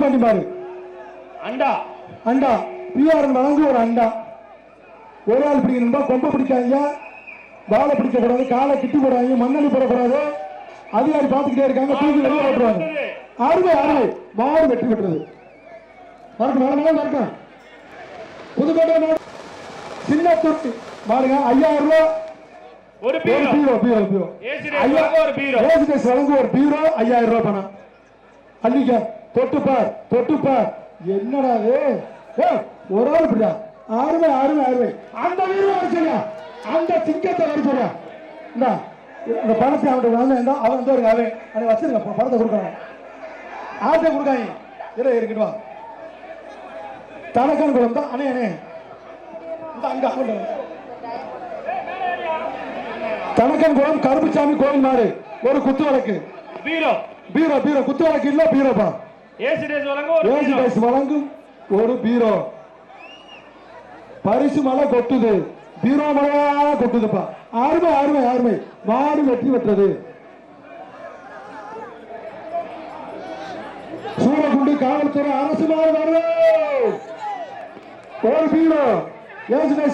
பாண்டி மாடு அண்டா அண்டா பிஆர்என் வழங்கு ஒரு அண்டா. ஒரு ஆள் பிடிக்கணும்பா, கொம்பை பிடிக்காதீங்க, பாலை பிடிக்கக்கூடாது, காலை கிட்டி போடாதீங்க, மண்ணெண்ணி போடக்கூடாது. அதிகாரி பார்த்துக்கிட்டே இருக்காங்க, தூக்கி வெளியே போட்டுருவாங்க. அருமை அருமை, மாடு வெற்றி பெற்றது. மறக்கும் புதுக்கோட்டை மாடு சின்ன தொட்டி பாருங்க, 5000 ரூபாய் ஒரு பீரோ. வழங்கு ஒரு பீரோ, 5000 ரூபாய் பணம். அள்ளிக்க, தொட்டுப்பார் தொட்டுப்பார். என்னடா ஒரு ஆள் இப்படியா? அருமை அருமை அருமை. அந்த வீரர் வரைச்சா, அந்த சிங்கத்தை வரைச்சா. இந்த பணத்தை அவன் அவன் வந்து அவன் அதை வச்சிருக்க, பணத்தை கொடுக்கணும், ஆட்டை கொடுக்காங்க. இருக்கட்டும், தனக்கான குளம் தான். அண்ணே அண்ணே அங்க தனக்கன் குளம் கருப்புசாமி கோவில் மாடு ஒரு குத்து வழக்கு. பீரோ பீரோ பீரோ குத்து வழக்கு இல்ல, பீரோப்பா. வழங்கும் ஒரு பீரோ. பரிசு மலை கொட்டுது, பீரோ மலையா கொட்டுதுப்பா. அருமை அருமை அருமை, மாடு வெற்றி பெற்றது. சூரகுண்டி காவல்துறை அரசு மாடு ஒரு பீரோ.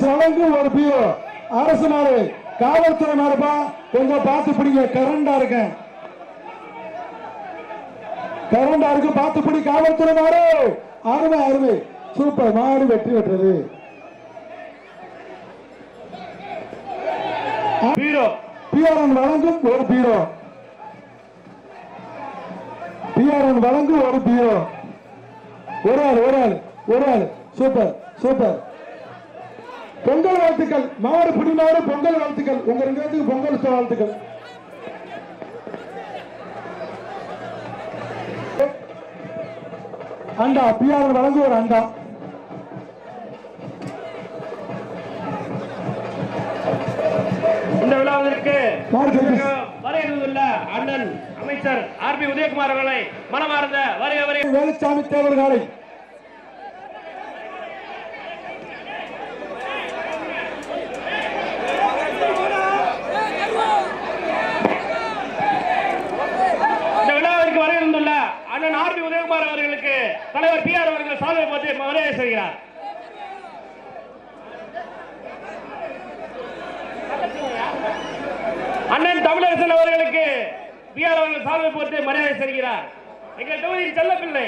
வழங்கும் ஒரு பீரோ. அரசு மாடு, காவல்துறை மாடுப்பா, கொஞ்சம் பார்த்து பிடிங்க. கரண்டா இருக்கேன், கரண்டா இருக்கு, பார்த்து பிடி. காவல்துறை மாடு அருமை அருமை, சூப்பர், மாடு வெற்றி பெற்றது. பீரோ பிஆர்என் வழங்கும் ஒரு பீரோ. பிஆர்என் வழங்கும் ஒரு பீரோ. ஒரு ஆள் ஒரு ஆள் ஒரு ஆள். Super super. பொங்கல் வாழ்த்துக்கள், மாடு பிடி மாடு, பொங்கல் வாழ்த்துக்கள். உங்க 2 பேருக்கு பொங்கல் வாழ்த்துக்கள். அண்டா பிஆர் வழங்கு ஒரு அண்டா. இந்த விழாவிற்கு வரையுள்ள அண்ணன் அமைச்சர் ஆர்பி உதயகுமார் அவர்களை மனமார்ந்த வருக வேலுச்சாமி தேவர் காலை. அண்ணன் ஆர்பி உதயகுமார் அவர்களுக்கு தலைவர் பிஆர் அவர்கள் சாதனை போட்டு மரியாதை செய்கிறார். அண்ணன் தமிழரசன் அவர்களுக்கு பிஆர் அவர்கள் சாதனை போட்டு மரியாதை செய்கிறார். எங்கள் தொகுதியின் செல்லப்பிள்ளை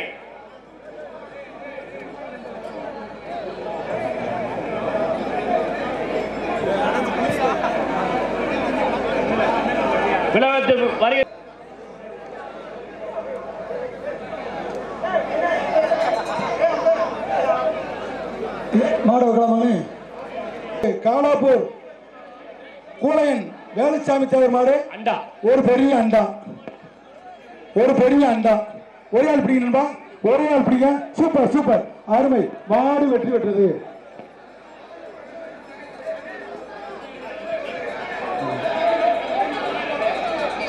விழாவிற்கு வருகை. காலாப்பூர் கூலையன் வேலுச்சாமி தேவர் மாடு அண்டா ஒரு பெரிய அண்டா, ஒரு பெரிய அண்டா. ஒரே ஆள் பிடிக்கணும்பா, ஒரே ஆள் பிடிக்க. சூப்பர் சூப்பர், அருமை, மாடு வெற்றி பெற்றது.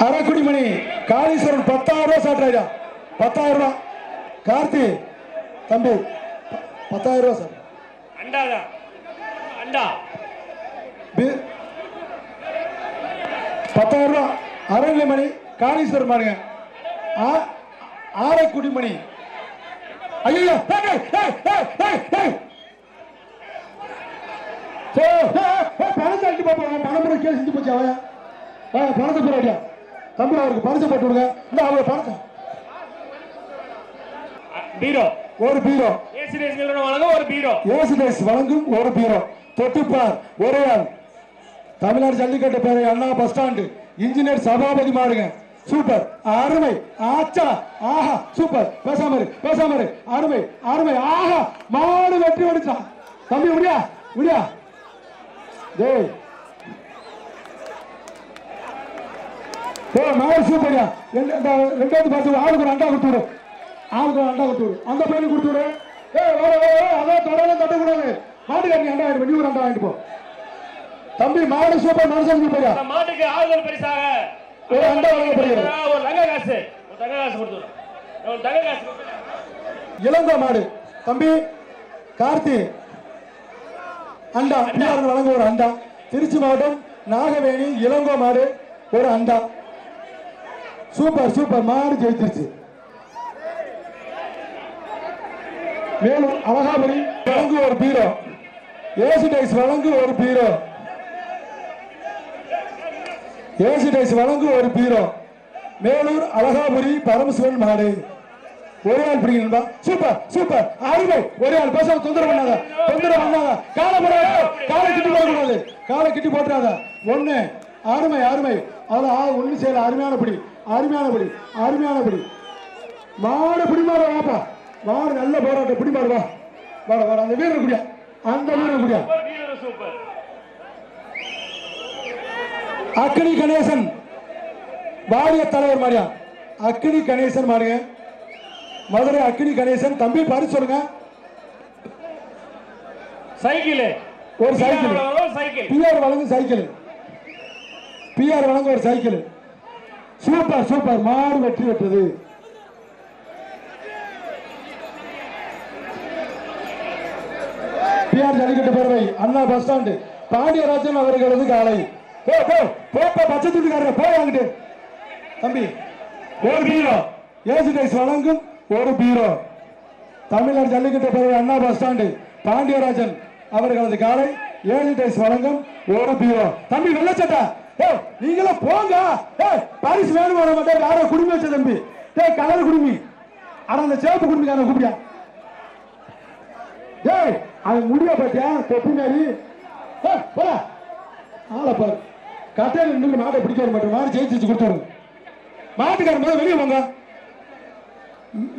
அரைக்குடிமணி காளீஸ்வரன் 10,000 ரூபாய் சாப்பிட்டாயா? 10,000 ரூபாய். கார்த்தி தம்பி 10,000 ரூபாய் சார். அண்டா அண்டா 10,000 ரூபாய். அரண்மணி காளீஸ்வரன் பாருங்க, ஆரைக்குடிமணி. ஐயோ பணத்தை அடிச்சு பார்ப்போம். பணமுறை கேஸ் செஞ்சு போச்சு. அவன் பணத்தை போராடியா தம்பி, அவருக்கு பரிசு போட்டு விடுங்க. இந்த அவர் பணத்தை பீரோ ஒரு பீரோ. ஒரு பீரோ. ஏசுதேஸ் வழங்கும் ஒரு பீரோ. தொட்டுப்பார் ஒரே ஆள். தமிழ்நாடு ஜல்லிக்கட்டு பேரை அண்ணா பஸ் ஸ்டாண்டு இன்ஜினியர் சபாபதி மாடுங்க. சூப்பர், அருமை, ஆச்சா, ஆஹா, சூப்பர். பேசாம பேசாம, அருமை அருமை, ஆஹா, மாடு வெற்றி அடிச்சான். தம்பி முடியா முடியா டேய் மாடு சூப்பரியா. 2வது பார்த்து ஆளுக்கு ஒரு அண்டா கொடுத்து விடு, ஆளுக்கு ஒரு அண்டா கொடுத்து விடு. அந்த பையனுக்கு கொடுத்து விடு. அதான் தொடர்ந்து தட்டக்கூடாது. மாட்டுக்காரங்க அண்டா வாங்கிட்டு, நீ ஒரு அண்டா வாங்கிட்டு போ. தம்பி மாடு சூப்பர், மனுஷன் சூப்பரியா. மாட்டுக்கு ஆறுதல் பரிசாக ஒரு அண்டா வழங்கப்படுகிறது. ஒரு தங்க காசு, ஒரு தங்க காசு கொடுத்து விடு. ஒரு தங்க காசு. இளங்கோ மாடு தம்பி கார்த்தி அண்டா வழங்க ஒரு அண்டா. திருச்சி மாவட்டம் நாகவேணி இளங்கோ மாடு ஒரு அண்டா. சூப்பர் சூப்பர், மாடு ஜெயிச்சிருச்சு. மேலும் அழகாபுரி வழங்கு ஒரு பீரோ, ஏசி டைஸ் வழங்கு ஒரு பீரோ, ஏசி டைஸ் வழங்கு ஒரு பீரோ. மேலூர் அழகாபுரி பரமசிவன் மாடு ஒரே ஆள் பிடிக்கணும்பா. சூப்பர் சூப்பர் அருமை. ஒரே ஆள் பேச தொந்தரவு பண்ணாத, தொந்தரவு பண்ணாத. காலை போடாத, காலை கிட்டி போடக்கூடாது, காலை கிட்டி போட்டுறாத. ஒண்ணு அருமை அருமை. அதுல ஒண்ணு செய்யல. அருமையான பிடி, அருமையான பிடி, அருமையான பிடி. மாடு பிடிமாடு வாப்பா, மாடு நல்ல போராட்டம். பிடிமாடு வா, வாட வாட. அந்த வீரர் குடியா, அந்த வீரர் குடியா. அக்னி கணேசன் வாரிய தலைவர் மாடியா, அக்னி கணேசன் மாடுங்க, மதுரை அக்னி கணேசன். தம்பி பரிசு சொல்லுங்க. சைக்கிள், ஒரு சைக்கிள். பிஆர் வழங்கு சைக்கிள், பிஆர் வழங்கு ஒரு சைக்கிள். Super super. மாடு வெற்றி பெற்றது. பிஆர் ஜல்லிக்கட்டு பேரவை அண்ணா பஸ் ஸ்டாண்டு பாண்டியராஜன் அவர்களது காலை. பச்சை துண்டுக்காரர் போய் வாங்கிட்டு தம்பி. ஒரு பீரோ, ஏசி டைஸ் வழங்கும் ஒரு பீரோ. தமிழ்நாடு ஜல்லிக்கட்டு பேரவை அண்ணா பஸ் ஸ்டாண்டு பாண்டியராஜன் அவர்களது காலை, ஏசி டைஸ் வழங்கும் ஒரு பீரோ. தம்பி வெள்ளச்சட்டா, நீங்களும் போங்க. பரிசு வேணும் வர மாட்டேன். யாரோ குடும்பி வச்ச தம்பி, கலர் குடுமி. ஆனா அந்த சேப்பு குடும்பிக்கான கூப்பியா. அது முடிய பாத்தியா தொப்பி மாதிரி. ஆளை பாரு, கட்டையில் நின்று மாட்டை பிடிக்க வர மாட்டேன். மாடு ஜெயிச்சு கொடுத்துருங்க. மாட்டுக்காரன் போது வெளியே போங்க.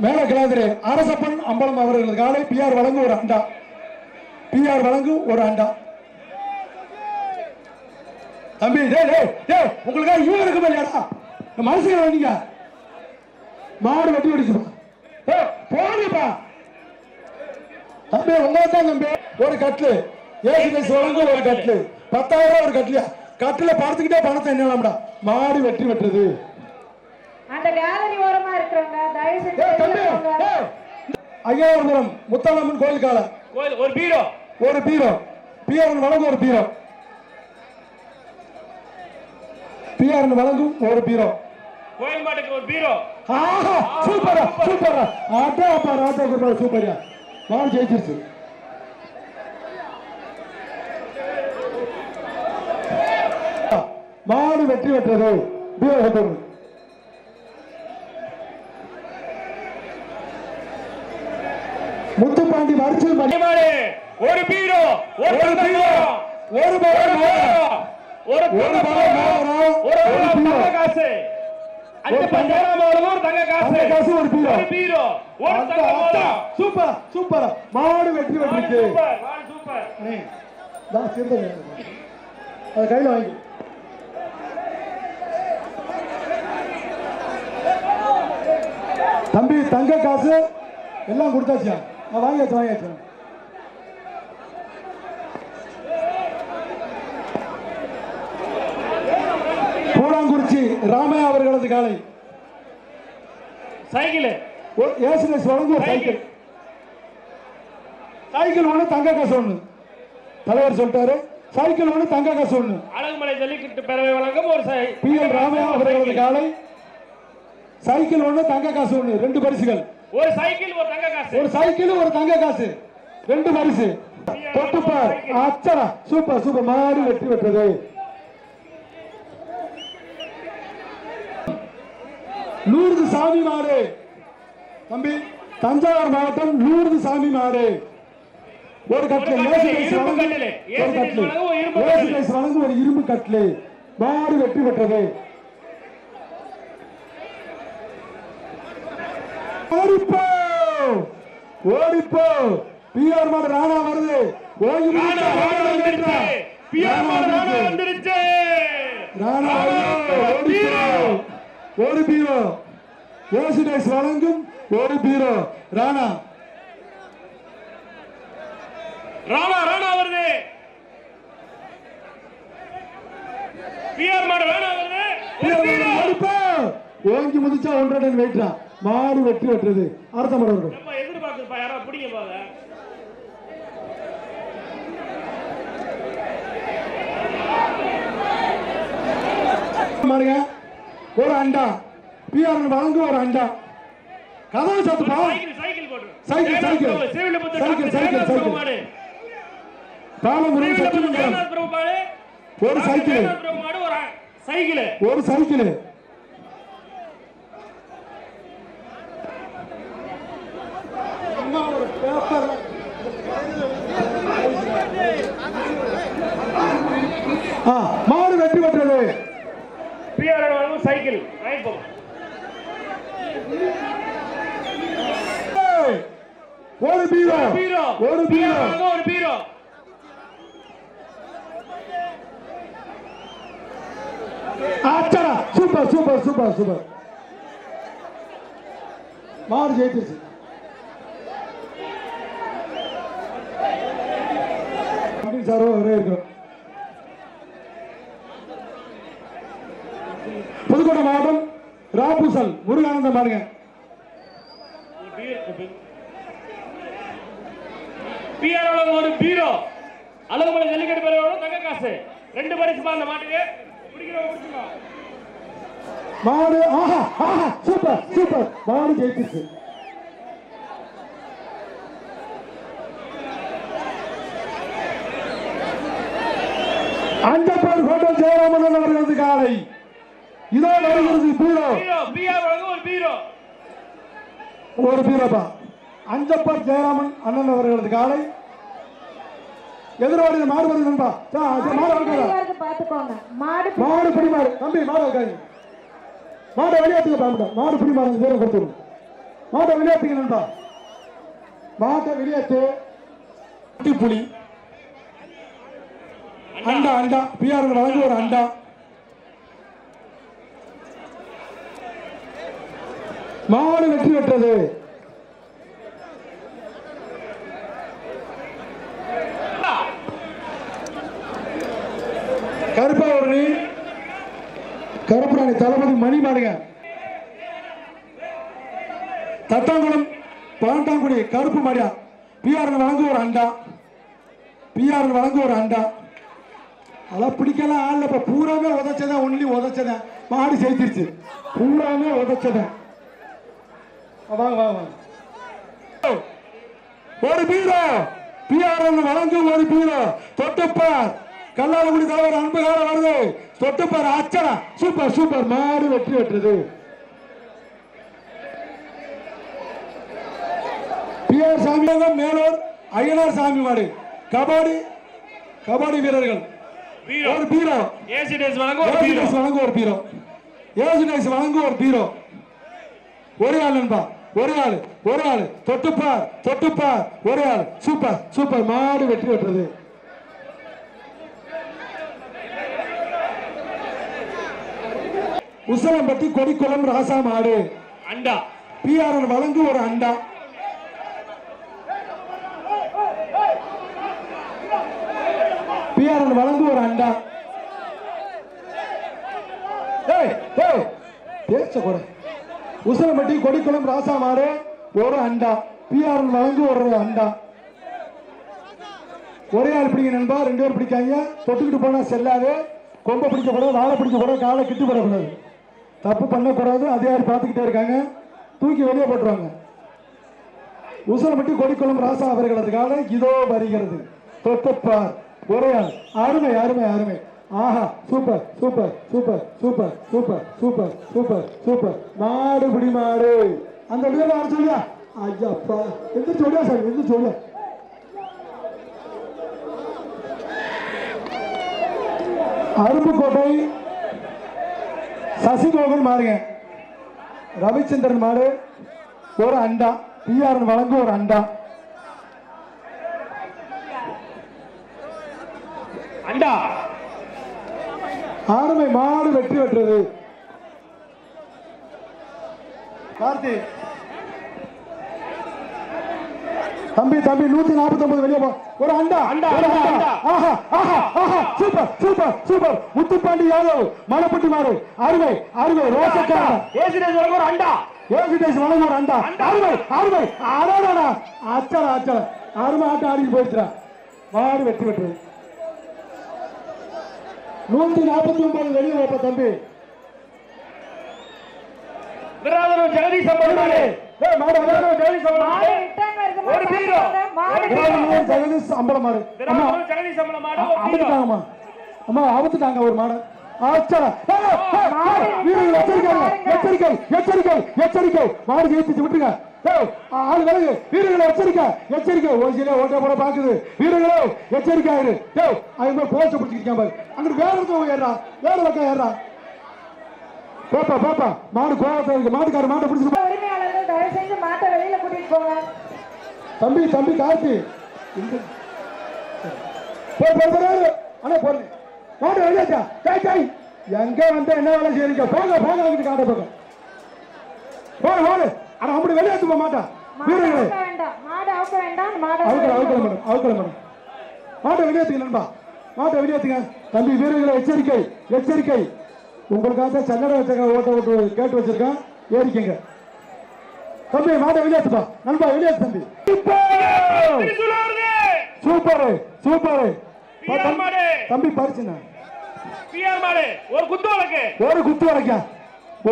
மேல கிளாதிரி அரசப்பன் அம்பலம் அவர்களது காலை, பிஆர் வழங்கு ஒரு அண்டா, பிஆர் வழங்கு ஒரு அண்டா. தம்பி உங்களுக்காக இவங்க இருக்க இல்லையாடா, மனசுல வந்தீங்க. மாடு வெட்டி வெடிச்சுப்பா, போங்கப்பா. தம்பி உங்களுக்கு தான் தம்பி. ஒரு கட்லு ஏசி டைஸ் வழங்கு ஒரு கட்லு, 10,000 ஒரு கட்லியா. கட்டுல படுத்துக்கிட்டே பணத்தை என்னலாம்டா. மாடு வெற்றி பெற்றது. அந்த கேலரி ஓரமா இருக்கறவங்க தயவு செஞ்சு ஐயாவரம் முத்தாலம்மன் கோயில் கால ஒரு பீரோ, ஒரு பீரோ. பிஆர் வழங்கும் ஒரு பீரோ, பிஆர் வழங்கும் ஒரு பீரோ. கோயில் மாட்டுக்கு ஒரு பீரோ. சூப்பரா சூப்பரா. ஆட்டா பாரு, ஆட்டா சூப்பரா. மாடு ஜெயிச்சிருச்சு. மாடு வெற்றி பெற்றது. பீரோ முத்துப்பாண்டி வரிசை மாடு ஒரு பீரோ, ஒரு பீரோ, ஒரு தங்க காசு. ஒரு பீரோ, ஒரு தங்க. Super super. மாடு வெற்றி பெற்றது. அது கையில் வாங்கி தம்பி. தங்க காசு எல்லாம் கொடுத்தாச்சியா? வாங்கியாச்சு வாங்கியாச்சு. பூலாங்குறிச்சி ராமையா அவர்களது காலை, சைக்கிள் ஏசி டைஸ் வழங்கும் சைக்கிள். சைக்கிள் ஒண்ணு, தங்க காசு ஒண்ணு. தலைவர் சொல்லிட்டாரு, சைக்கிள் ஒண்ணு, தங்க காசு ஒண்ணு. அழகுமலை ஜல்லிக்கட்டு பேரவை வழங்கும் ஒரு பிஎல் ராமையா அவர்களது காலை, சைக்கிள் ஒண்ணு, தங்க காசு ஒண்ணு. 2 பரிசுகள். ஒரு சைக்கிள், ஒரு தங்க காசு. ஒரு சைக்கிள், ஒரு தங்க காசு, 2 பரிசு. தொட்டுப்பார் அச்சரா. Super super. மாடு வெற்றி பெற்றது. லூர்து சாமி மாடு தம்பி, தஞ்சாவூர் மாவட்டம் லூர்து சாமி மாடு. ஒரு கட்லு ஏசி டைஸ் வழங்கும் ஒரு இரும்பு கட்லு. மாடு வெற்றி பெற்றது. ஓடிப்போ ஓடிப்போ. பிஆர் மாடு ராணா வருது. ஓடி ஒரு பீரோ, ஏசி டைஸ் வழங்கும் ஒரு பீரோ. ராணா ராணா ராணா வருது. பிஆர் மாடு ராணா வருது. ஓங்கி முதிச்சா 1.5 டன் வெயிட்டா. மாடு வெற்றி பெற்றது. அடுத்த மாடு வரும். எதிர்பார்க்குப்பா, யாரா பிடிங்க பாருங்க. ஒரு அண்டா, பிஆர் வழங்கும் ஒரு அண்டா. கதவை சாத்துப்பா. சைக்கிள் போடு. Cycle Srivilliputhur cycle doctor cycle மாடு. தாளமுறை சைக்கிள் ஜெகநாத் பிரபு மாடு. ஒரு சைக்கிள் ஜெகநாத் பிரபு மாடு ஒரு சைக்கிள். ஒரு சைக்கிள். ஒரு பேப்பர் மாடு வெற்றி பெற்றது. பிஆர் வழங்கும் சைக்கிள் வாங்கி போங்க. ஒரு பீரோ ஒரு பீரோ ஒரு பீரோ. ஆச்சா சூப்பர் சூப்பர் சூப்பர் சூப்பர். மாடு ஜெயிச்சிருச்சு. சாரோ ஒரே இருக்கிறோம். புதுக்கோட்டை மாவட்டம் ராபுசல் முருகானந்தம் பாருங்க. பிஆர் வழங்கும் ஒரு பீரோ. அழகுமலை ஜல்லிக்கட்டு பேரோட தங்க காசு 2 பரிசு அந்த மாட்டுக்கு. மாடு ஆஹா ஆஹா சூப்பர் சூப்பர். மாடு ஜெயிச்சிருச்சு. அஞ்சப்பர் ஹோட்டல் ஜெயராமன் அவர்களது காலை இதோ வருகிறது. பீரோ பிஆர் வழங்கும் ஒரு பீரோ. ஒரு பீரோப்பா. அஞ்சப்பர் ஜெயராமன் அண்ணன் அவர்களது காலை எதிர்வாடி மாடு வருது நண்பா. பாத்துக்கோங்க. மாடு மாடு பிடி மாடு தம்பி. மாடு இருக்காங்க. மாட்டை வெளியாட்டுங்க பாம்புட்டா. மாடு பிடி மாடு பேரை கொடுத்துருங்க. மாட்டை வெளியாட்டுங்க நண்பா. மாட்டை வெளியாட்டு. புலி அண்டா அண்டா பிஆர் வழங்கு ஒரு அண்டா. மாடு வெற்றி பெற்றது. கருப்பாவூரணி கருப்புராணி தளபதி மணி மாடுங்க. தட்டாங்குளம் பாண்டாங்குடி கருப்பு மாடியா. பிஆர் வழங்கு ஒரு அண்டா. பிஆர் வழங்கு ஒரு அண்டா. அதெல்லாம் பிடிக்கலாம் ஆள். இப்ப பூராமே உதச்சதான். ஒன்லி உதச்சதான். மாடு ஜெயிச்சிருச்சு. பூராமே உதச்சதான். வாங்க வாங்க. ஒரு பீரோ பிஆர் வழங்கும் ஒரு பீரோ. தொட்டுப்பார் கல்லாலகுடி தலைவர் அன்புகார வருது. தொட்டுப்பார் அச்சனா சூப்பர் சூப்பர். மாடு வெற்றி பெற்றது. பிஆர் சாமி மேலூர் ஐயனார் சாமி மாடு. கபடி வீரர்கள் ஒரு பீரோ. ஏசிடேஸ் வழங்கும் ஒரு பீரோ. வழங்கும் ஒரு பீரோ. ஏசிடேஸ் வழங்கும் ஒரு பீரோ. ஒரு ஆள் நண்பா. ஒரு ஆள் தொட்டுப்பார் ஒரு ஆள். Super super. மாடு வெற்றி பெற்றது. உசலம்பட்டி கொடிக்குளம் ராசா மாடு அண்டா. பிஆர் வழங்கு ஒரு அண்டா. பிஆர் வழங்கு ஒரு அண்டா. பேச கூட. உசலம்பட்டி கொடிக்குளம் ராசா மாடு ஒரு அண்டா. பிஆர் வழங்கு ஒரு அண்டா. ஒரே ஆள் பிடிங்க நண்பா. 2 பேர் பிடிக்காங்க. தொட்டுக்கிட்டு போனா செல்லாது. கொம்பை பிடிக்க கூடாது. வாழை பிடிக்க கூடாது. காலை கிட்டி போடக்கூடாது. தப்பு பண்ணக்கூடாது. அதே யார் பார்த்துக்கிட்டே இருக்காங்க. தூக்கி வெளியே போட்டுருவாங்க. உசலம்பட்டி கொடிக்குளம் ராசா அவர்களது காலை இதோ வருகிறது. தொட்டுப்பார் ஒரே ஆள். அருமை அருமை அருமை. ஆஹா super super super super super super super super. மாடு பிடி மாடு. அந்த வீர யார் சொல்லியா? ஐயாப்பா எந்த சொல்லியா சார்? எந்த சொல்ல அருப்புக்கோட்டை சசிகோகன் மாறுங்க. ரவிச்சந்திரன் மாடு ஒரு அண்டா. பிஆர் வழங்கும் ஒரு அண்டா. அண்டா. ஆறுமை மாடு வெற்றி பெற்றது. கார்த்தி தம்பி 149 வெளியே போ. ஒரு அண்டா. ஆஹா ஆஹா ஆஹா super super super. Muthupandi Yadav Malaipatti மாடு. அருமை அருமை. ரோசக்கார ஏசிடேஸ் வழங்கும் ஒரு அண்டா. ஏசிடேஸ் வழங்கும் ஒரு அண்டா. அருமை அருமை. அடடா அச்சல அச்சல. அருமை ஆட்டம் ஆடி போயிடுறா. மாடு வெற்றி பெற்றது. 149 வெளியே போப்ப தம்பி. ஜெகதீஷ் ஏய் மாடு ஜெகதீஷ் சம்பளம் மாடு மாடு ரிட்டர்ன் வருதுமா, ஒரு பீரோ. மாடு ஜெகதீஷ் அம்பலம் மாடு அம்மா ஜெகதீஷ் சம்பளம் மாடு ஒரு பீரோ. அவுத்துட்டாங்கம்மா அம்மா அவுத்துட்டாங்க ஒரு மாடு ஆச்சடா வீரர்கள் எச்சரிக்கை எச்சரிக்கை எச்சரிக்கை மாடு ஜெயிச்சு விட்டுருங்க ஆள் விலகு வீரர்களை எச்சரிக்கை ஓசியில ஓட்ட போட பாக்குது வீரர்களே எச்சரிக்கை ஆயிரு அவங்க போஸ்ட் பிடிச்சிருக்கான் பாரு அங்கிட்டு வேற ஒருத்தவங்க ஏறா வேற பக்கம் ஏறா பாப்பா மாடு கோவத்தை இருக்கு மாட்டுக்கார மாட்டை பிடிச்சிருப்பா உரிமையாளர்கள் தயவு செஞ்சு மாட்டை வெளியில கூட்டிட்டு போங்க. தம்பி கார்த்தி போறாரு அண்ணா போறேன் மாடு வெளியாச்சா காய் எங்க வந்து என்ன வேலை செய்யறீங்க போங்க அங்கிட்டு காட்ட பக்கம் போடு ஆனா அப்படி வெளியாச்சு போக மாட்டா வீரர்களே மாடு அவுக்க வேண்டாம் அவுக்கல மேடம் மாட்டை வெளியேற்றுங்க நண்பா மாட்டை வெளியேற்றுங்க தம்பி வீரர்களை எச்சரிக்கை உங்களுக்காக சன்னட வச்ச ஓட்ட கேட்டு வச்சிருக்கேன் ஏறிக்கங்க தம்பி மாட்டை வெளியேற்றுப்பா நண்பா வெளியேற்று தம்பி சூப்பர் தம்பி பரிசுண்ணா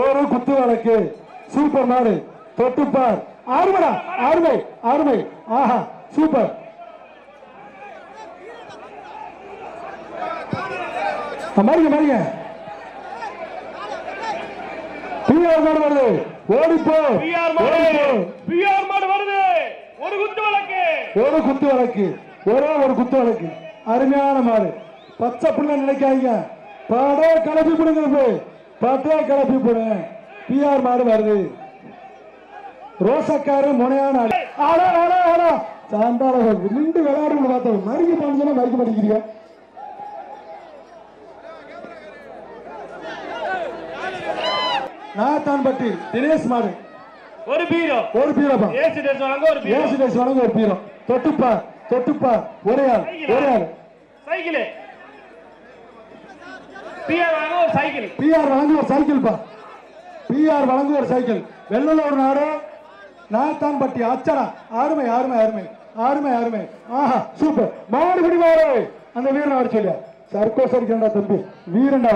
ஒரு குத்து வழக்கு சூப்பர் மாடு தொட்டுப்பார் அருமை ஆஹா சூப்பர் மறிங்க பிஆர் மாடு வருது ஓடிப்போ பிஆர் மாடு வருது ஒரு குத்து வழக்கு ஒரே ஒரு குத்து வழக்கு அருமையான மாடு பச்சை புள்ள நினைக்காதீங்க படே கிளப்பி போடுங்க பிஆர் மாடு வருது ரோசக்காரு முனையான ஆளா சாந்தாள நின்று விளையாடுன்னு பார்த்தோம் மறிக்க போனா மறிக்க மாட்டேங்கிறீங்க நாத்தான்பட்டி தினேஷ் மாடு ஒரு பீரோப்பா ஏசிடேஸ் வழங்க ஒரு பீரோ தொட்டுப்பா ஒரே ஆள் சைக்கிள் பிஆர் வழங்க ஒரு சைக்கிள்ப்பா பிஆர் வழங்க ஒரு சைக்கிள் வெள்ளலூர் நாடு நாத்தான்பட்டி அச்சடா அருமை ஆஹா சூப்பர் மாடுபிடி மாடு அந்த வீரன் வர சொல்லியா சர்க்கோஸ் அடிக்கண்டா தம்பி வீரண்டா